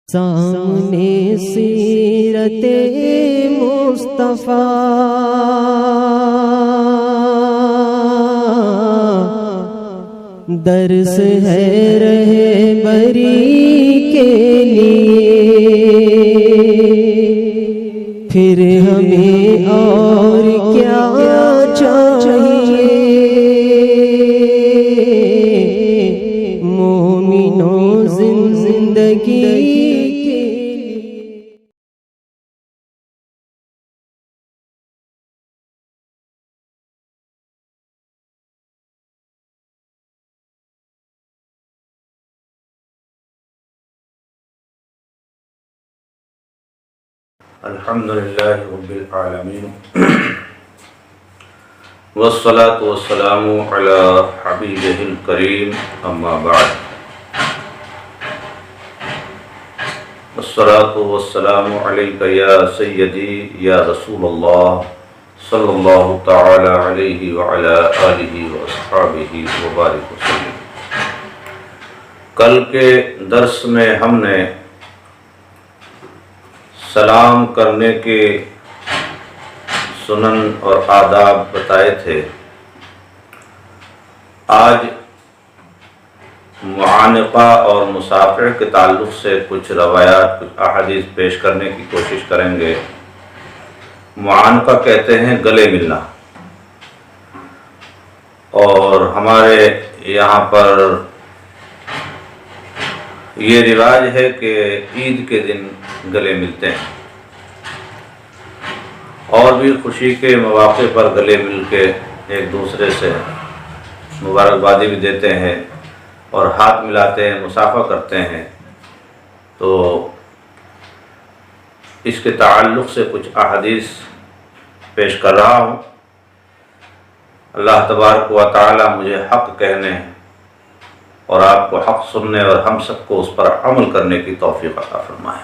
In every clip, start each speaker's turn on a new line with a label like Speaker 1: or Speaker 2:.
Speaker 1: سامنے سیرت مصطفیٰ درس ہے رہبری کے لیے، پھر ہمیں اور کیا چاہیے مومنوں زندگی کے لیے۔
Speaker 2: الحمدللہ رب العالمین والصلاة والسلام علی حبیبہ الکریم، اما بعد۔ الصلاة والسلام علیک یا سیدی یا رسول اللہ صلی اللہ تعالی علیہ وعلی آلہ واصحابہ وبارک وسلم۔ کل کے درس میں ہم نے سلام کرنے کے سنن اور آداب بتائے تھے۔ آج معانقہ اور مسافر کے تعلق سے کچھ روایات، کچھ احادیث پیش کرنے کی کوشش کریں گے۔ معانقہ کہتے ہیں گلے ملنا، اور ہمارے یہاں پر یہ رواج ہے کہ عید کے دن گلے ملتے ہیں، اور بھی خوشی کے مواقع پر گلے مل کے ایک دوسرے سے مبارکبادی بھی دیتے ہیں اور ہاتھ ملاتے ہیں، مصافحہ کرتے ہیں۔ تو اس کے تعلق سے کچھ احادیث پیش کر رہا ہوں۔ اللہ تبارک و تعالی مجھے حق کہنے اور آپ کو حق سننے اور ہم سب کو اس پر عمل کرنے کی توفیق عطا فرمائے۔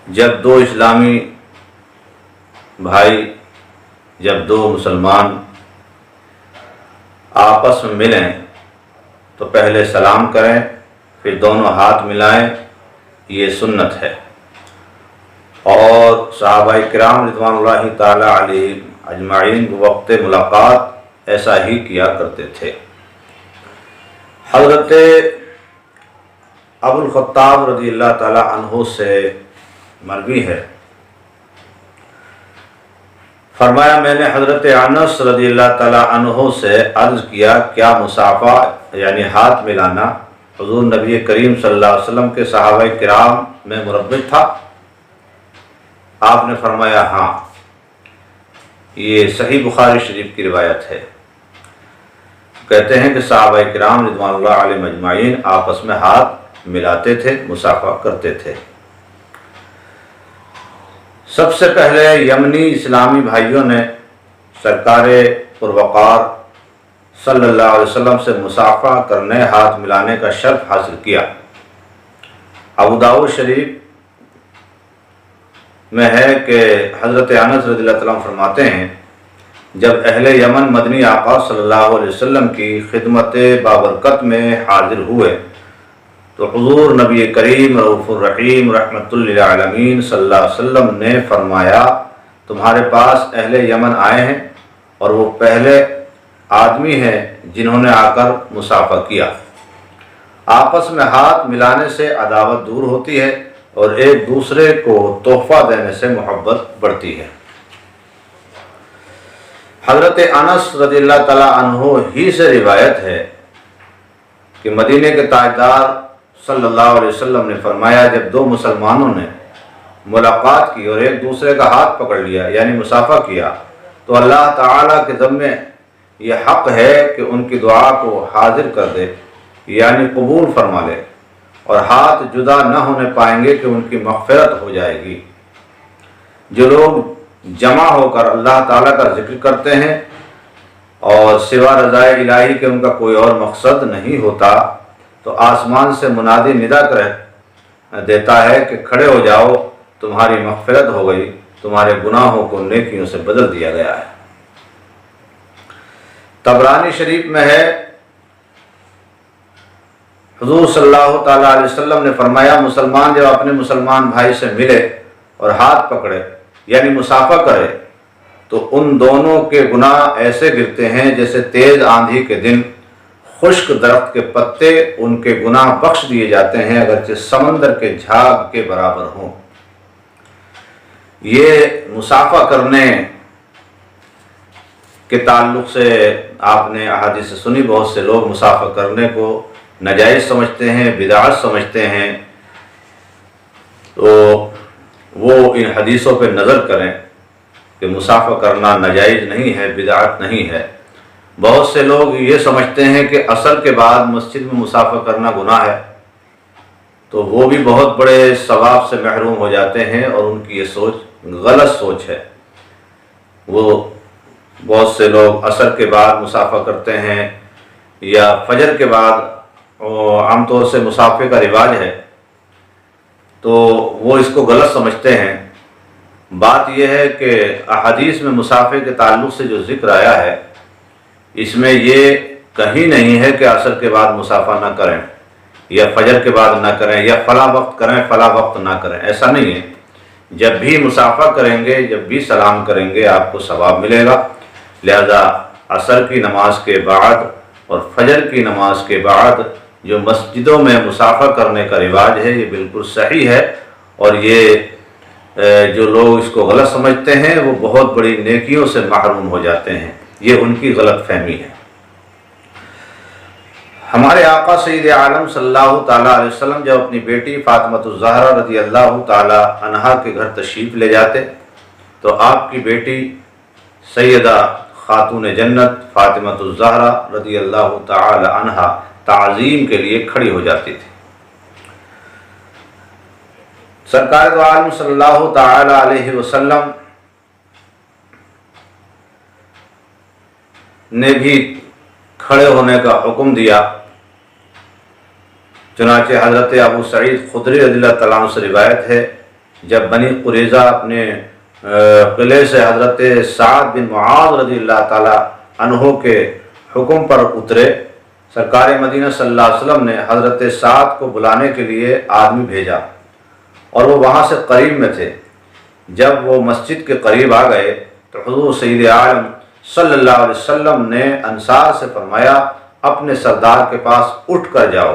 Speaker 2: جب دو اسلامی بھائی، جب دو مسلمان آپس میں ملیں تو پہلے سلام کریں، پھر دونوں ہاتھ ملائیں، یہ سنت ہے۔ اور صحابہ کرام رضوان اللہ تعالی علیہ اجمعین وقت ملاقات ایسا ہی کیا کرتے تھے۔ حضرت ابو الخطاب رضی اللہ تعالی عنہ سے مروی ہے، فرمایا میں نے حضرت انس رضی اللہ تعالی عنہ سے عرض کیا کیا مصافحہ یعنی ہاتھ ملانا حضور نبی کریم صلی اللہ علیہ وسلم کے صحابہ کرام میں مربوط تھا؟ آپ نے فرمایا ہاں۔ یہ صحیح بخاری شریف کی روایت ہے۔ کہتے ہیں کہ صحابہ کرام رضوان اللہ علیہ اجمعین آپس میں ہاتھ ملاتے تھے، مصافحہ کرتے تھے۔ سب سے پہلے یمنی اسلامی بھائیوں نے سرکار پروقار صلی اللہ علیہ وسلم سے مصافحہ کرنے، ہاتھ ملانے کا شرف حاصل کیا۔ ابو داؤد شریف میں ہے کہ حضرت انس رضی اللہ تعالیٰ عنہ فرماتے ہیں جب اہل یمن مدنی آقا صلی اللہ علیہ وسلم کی خدمت بابرکت میں حاضر ہوئے تو حضور نبی کریم رؤوف الرحیم رحمۃ للعالمین صلی اللہ علیہ وسلم نے فرمایا تمہارے پاس اہل یمن آئے ہیں اور وہ پہلے آدمی ہیں جنہوں نے آ کر مصافحہ کیا۔ آپس میں ہاتھ ملانے سے عداوت دور ہوتی ہے اور ایک دوسرے کو تحفہ دینے سے محبت بڑھتی ہے۔ حضرت انس رضی اللہ تعالیٰ عنہ ہی سے روایت ہے کہ مدینے کے تاجدار صلی اللہ علیہ وسلم نے فرمایا جب دو مسلمانوں نے ملاقات کی اور ایک دوسرے کا ہاتھ پکڑ لیا یعنی مصافحہ کیا تو اللہ تعالیٰ کے ذمے یہ حق ہے کہ ان کی دعا کو حاضر کر دے یعنی قبول فرما لے، اور ہاتھ جدا نہ ہونے پائیں گے کہ ان کی مغفرت ہو جائے گی۔ جو لوگ جمع ہو کر اللہ تعالیٰ کا ذکر کرتے ہیں اور سوا رضائے الہی کے ان کا کوئی اور مقصد نہیں ہوتا تو آسمان سے منادی ندا کر دیتا ہے کہ کھڑے ہو جاؤ، تمہاری مغفرت ہو گئی، تمہارے گناہوں کو نیکیوں سے بدل دیا گیا ہے۔ طبرانی شریف میں ہے حضور صلی اللہ تعالیٰ علیہ وسلم نے فرمایا مسلمان جب اپنے مسلمان بھائی سے ملے اور ہاتھ پکڑے یعنی مصافحہ کرے تو ان دونوں کے گناہ ایسے گرتے ہیں جیسے تیز آندھی کے دن خشک درخت کے پتے ان کے گناہ بخش دیے جاتے ہیں اگرچہ سمندر کے جھاگ کے برابر ہوں۔ یہ مصافحہ کرنے کے تعلق سے آپ نے احادیث سنی، بہت سے لوگ مصافحہ کرنے کو ناجائز سمجھتے ہیں، بدعت سمجھتے ہیں، تو وہ ان حدیثوں پہ نظر کریں کہ مصافحہ کرنا ناجائز نہیں ہے، بدعت نہیں ہے۔ بہت سے لوگ یہ سمجھتے ہیں کہ عصر کے بعد مسجد میں مصافحہ کرنا گناہ ہے، تو وہ بھی بہت بڑے ثواب سے محروم ہو جاتے ہیں، اور ان کی یہ سوچ غلط سوچ ہے۔ وہ بہت سے لوگ عصر کے بعد مصافحہ کرتے ہیں یا فجر کے بعد، عام طور سے مصافحے کا رواج ہے، تو وہ اس کو غلط سمجھتے ہیں۔ بات یہ ہے کہ احادیث میں مصافحے کے تعلق سے جو ذکر آیا ہے اس میں یہ کہیں نہیں ہے کہ عصر کے بعد مصافحہ نہ کریں یا فجر کے بعد نہ کریں یا فلاں وقت کریں فلاں وقت نہ کریں، ایسا نہیں ہے۔ جب بھی مصافحہ کریں گے، جب بھی سلام کریں گے، آپ کو ثواب ملے گا۔ لہذا عصر کی نماز کے بعد اور فجر کی نماز کے بعد جو مسجدوں میں مصافحہ کرنے کا رواج ہے یہ بالکل صحیح ہے، اور یہ جو لوگ اس کو غلط سمجھتے ہیں وہ بہت بڑی نیکیوں سے محروم ہو جاتے ہیں، یہ ان کی غلط فہمی ہے۔ ہمارے آقا سید عالم صلی اللہ تعالیٰ علیہ وسلم جب اپنی بیٹی فاطمہ الزہرا رضی اللہ تعالیٰ عنہا کے گھر تشریف لے جاتے تو آپ کی بیٹی سیدہ خاتون جنت فاطمہ الزہرا رضی اللہ تعالیٰ عنہا تعظیم کے لیے کھڑی ہو جاتی تھی۔ سرکار دو عالم صلی اللہ تعالیٰ علیہ وسلم نے بھی کھڑے ہونے کا حکم دیا۔ چنانچہ حضرت ابو سعید خدری رضی اللہ تعالیٰ عنہ سے روایت ہے، جب بنی قریظہ اپنے قلعے سے حضرت سعد بن معاذ رضی اللہ تعالیٰ عنہ کے حکم پر اترے، سرکار مدینہ صلی اللہ علیہ وسلم نے حضرت سعد کو بلانے کے لیے آدمی بھیجا، اور وہ وہاں سے قریب میں تھے۔ جب وہ مسجد کے قریب آ گئے تو حضور سید عالم صلی اللہ علیہ وسلم نے انصار سے فرمایا اپنے سردار کے پاس اٹھ کر جاؤ۔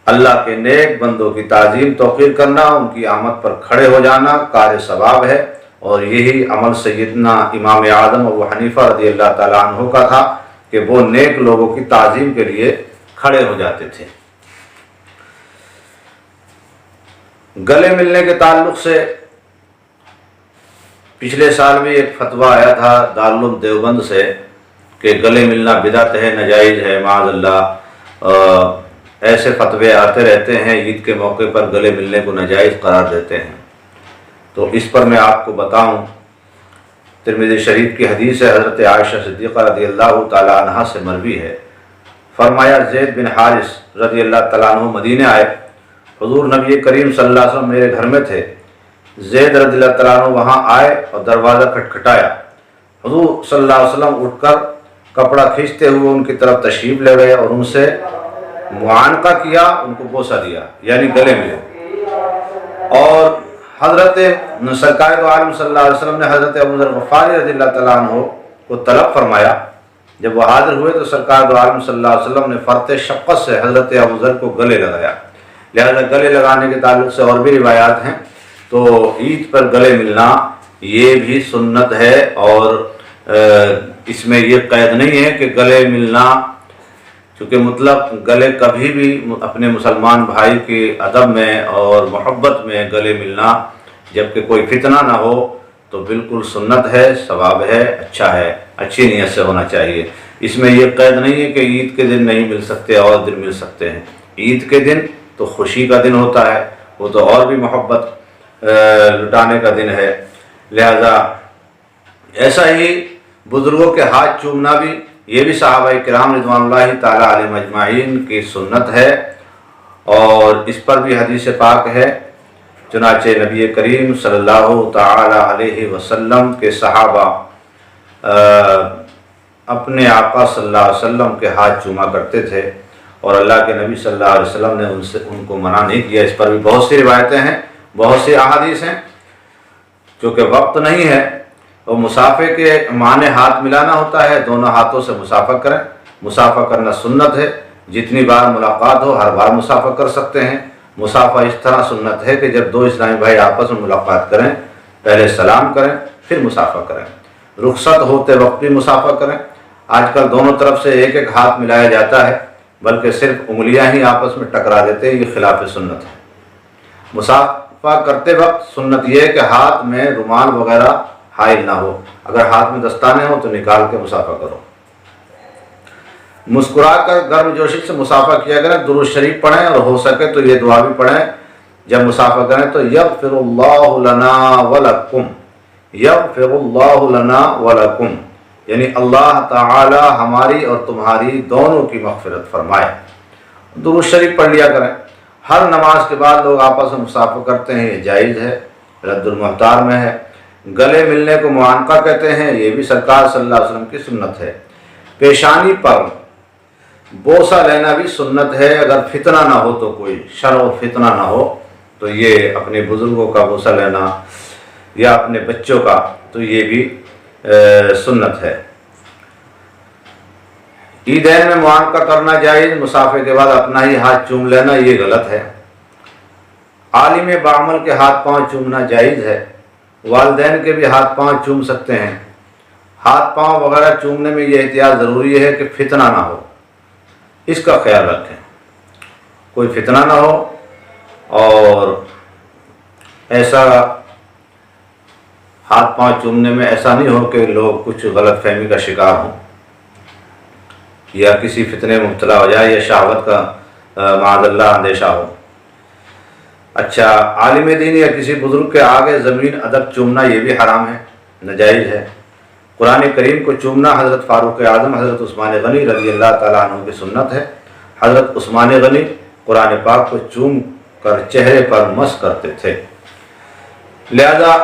Speaker 2: اللہ کے نیک بندوں کی تعظیم توقیر کرنا، ان کی آمد پر کھڑے ہو جانا کار ثواب ہے، اور یہی عمل سیدنا امام اعظم ابو حنیفہ رضی اللہ تعالیٰ عنہ کا تھا کہ وہ نیک لوگوں کی تعظیم کے لیے کھڑے ہو جاتے تھے۔ گلے ملنے کے تعلق سے پچھلے سال میں ایک فتویٰ آیا تھا دارالعلوم دیوبند سے کہ گلے ملنا بدعت ہے، ناجائز ہے، معاذ اللہ۔ ایسے فتوے آتے رہتے ہیں، عید کے موقع پر گلے ملنے کو ناجائز قرار دیتے ہیں۔ تو اس پر میں آپ کو بتاؤں، ترمذی شریف کی حدیث ہے، حضرت عائشہ صدیقہ رضی اللہ تعالیٰ عنہا سے مروی ہے، فرمایا زید بن حارث رضی اللہ تعالیٰ عنہ مدینے آئے، حضور نبی کریم صلی اللہ علیہ وسلم میرے گھر میں تھے۔ زید رضی اللہ تعالیٰ عنہ وہاں آئے اور دروازہ کھٹکھٹایا۔ حضور صلی اللہ علیہ وسلم اٹھ کر کپڑا کھینچتے ہوئے ان کی طرف تشریف لے گئے اور ان سے معانقہ کیا، ان کو بوسہ دیا، یعنی گلے ملے۔ اور حضرت سرکار دو عالم صلی اللہ علیہ وسلم نے حضرت ابو ذر غفاری رضی اللہ تعالیٰ عنہ کو طلب فرمایا۔ جب وہ حاضر ہوئے تو سرکار دو عالم صلی اللہ علیہ وسلم نے فرط شفقت سے حضرت ابو ذر کو گلے لگایا۔ لہذا گلے لگانے کے تعلق سے اور بھی روایات ہیں، تو عید پر گلے ملنا یہ بھی سنت ہے، اور اس میں یہ قید نہیں ہے کہ گلے ملنا، چونکہ مطلب گلے کبھی بھی اپنے مسلمان بھائی کے ادب میں اور محبت میں گلے ملنا، جبکہ کوئی فتنہ نہ ہو تو بالکل سنت ہے، ثواب ہے، اچھا ہے، اچھی نیت سے ہونا چاہیے۔ اس میں یہ قید نہیں ہے کہ عید کے دن نہیں مل سکتے اور دن مل سکتے ہیں۔ عید کے دن تو خوشی کا دن ہوتا ہے، وہ تو اور بھی محبت لٹانے کا دن ہے۔ لہذا ایسا ہی بزرگوں کے ہاتھ چومنا بھی، یہ بھی صحابہ کرام رضوان اللہ تعالیٰ علیہم اجمعین کی سنت ہے، اور اس پر بھی حدیث پاک ہے۔ چنانچہ نبی کریم صلی اللہ تعالیٰ علیہ وسلم کے صحابہ اپنے آقا صلی اللہ علیہ وسلم کے ہاتھ چوما کرتے تھے، اور اللہ کے نبی صلی اللہ علیہ وسلم نے ان کو منع نہیں کیا۔ اس پر بھی بہت سی روایتیں ہیں، بہت سی احادیث ہیں۔ چونکہ وقت نہیں ہے، اور مصافحے کے معنی ہاتھ ملانا ہوتا ہے، دونوں ہاتھوں سے مصافحہ کریں۔ مصافحہ کرنا سنت ہے، جتنی بار ملاقات ہو ہر بار مصافحہ کر سکتے ہیں۔ مصافحہ اس طرح سنت ہے کہ جب دو اسلامی بھائی آپس میں ملاقات کریں، پہلے سلام کریں پھر مصافحہ کریں۔ رخصت ہوتے وقت بھی مصافحہ کریں۔ آج کل دونوں طرف سے ایک ایک ہاتھ ملایا جاتا ہے، بلکہ صرف انگلیاں ہی آپس میں ٹکرا دیتے ہیں، یہ خلاف سنت ہے۔ مصافحہ کرتے وقت سنت یہ ہے کہ ہاتھ میں رومال وغیرہ حائل نہ ہو، اگر ہاتھ میں دستانے ہو تو نکال کے مصافحہ کرو۔ مسکرا کر گرم جوشی سے مصافحہ کیا کریں، درود شریف پڑھیں، اور ہو سکے تو یہ دعا بھی پڑھیں جب مصافحہ کریں تو یغفر اللہ لنا ولکم، یغفر اللہ لنا ولکم، یعنی اللہ تعالی ہماری اور تمہاری دونوں کی مغفرت فرمائے۔ درود شریف پڑھ لیا کریں۔ ہر نماز کے بعد لوگ آپس میں مصافحہ کرتے ہیں، یہ جائز ہے، رد المحتار میں ہے۔ گلے ملنے کو معانقہ کہتے ہیں، یہ بھی سرکار صلی اللہ علیہ وسلم کی سنت ہے۔ پیشانی پر بوسہ لینا بھی سنت ہے، اگر فتنہ نہ ہو تو، کوئی شر و فتنہ نہ ہو تو یہ اپنے بزرگوں کا بوسہ لینا یا اپنے بچوں کا، تو یہ بھی سنت ہے۔ عیدین میں معانقہ کرنا جائز، مصافحے کے بعد اپنا ہی ہاتھ چوم لینا یہ غلط ہے۔ عالم بعمل کے ہاتھ پاؤں چومنا جائز ہے، والدین کے بھی ہاتھ پاؤں چوم سکتے ہیں۔ ہاتھ پاؤں وغیرہ چومنے میں یہ احتیاط ضروری ہے کہ فتنہ نہ ہو، اس کا خیال رکھیں، کوئی فتنہ نہ ہو، اور ایسا ہاتھ پاؤں چومنے میں ایسا نہیں ہو کہ لوگ کچھ غلط فہمی کا شکار ہوں یا کسی فتنے میں مبتلا ہو جائے یا شہوت کا معاذ اللہ اندیشہ ہو۔ اچھا، عالم دین یا کسی بزرگ کے آگے زمین ادب چومنا یہ بھی حرام ہے، ناجائز ہے۔ قرآن کریم کو چومنا حضرت فاروق اعظم حضرت عثمان غنی رضی اللہ تعالیٰ عنہ کی سنت ہے۔ حضرت عثمان غنی قرآن پاک کو چوم کر چہرے پر مس کرتے تھے۔ لہذا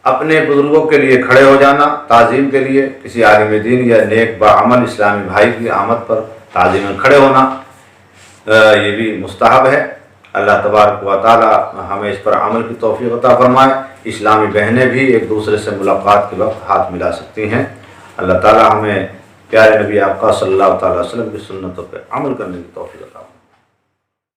Speaker 2: اپنے بزرگوں کے لیے کھڑے ہو جانا تعظیم کے لیے، کسی عالم دین یا نیک باعمل اسلامی بھائی کی آمد پر تعظیم میں کھڑے ہونا یہ بھی مستحب ہے۔ اللہ تبارک و تعالی ہمیں اس پر عمل کی توفیق عطا فرمائے۔ اسلامی بہنیں بھی ایک دوسرے سے ملاقات کے وقت ہاتھ ملا سکتی ہیں۔ اللہ تعالی ہمیں پیارے نبی آقا صلی اللہ تعالی وسلم کی سنتوں پہ عمل کرنے کی توفیق عطا فرمائے۔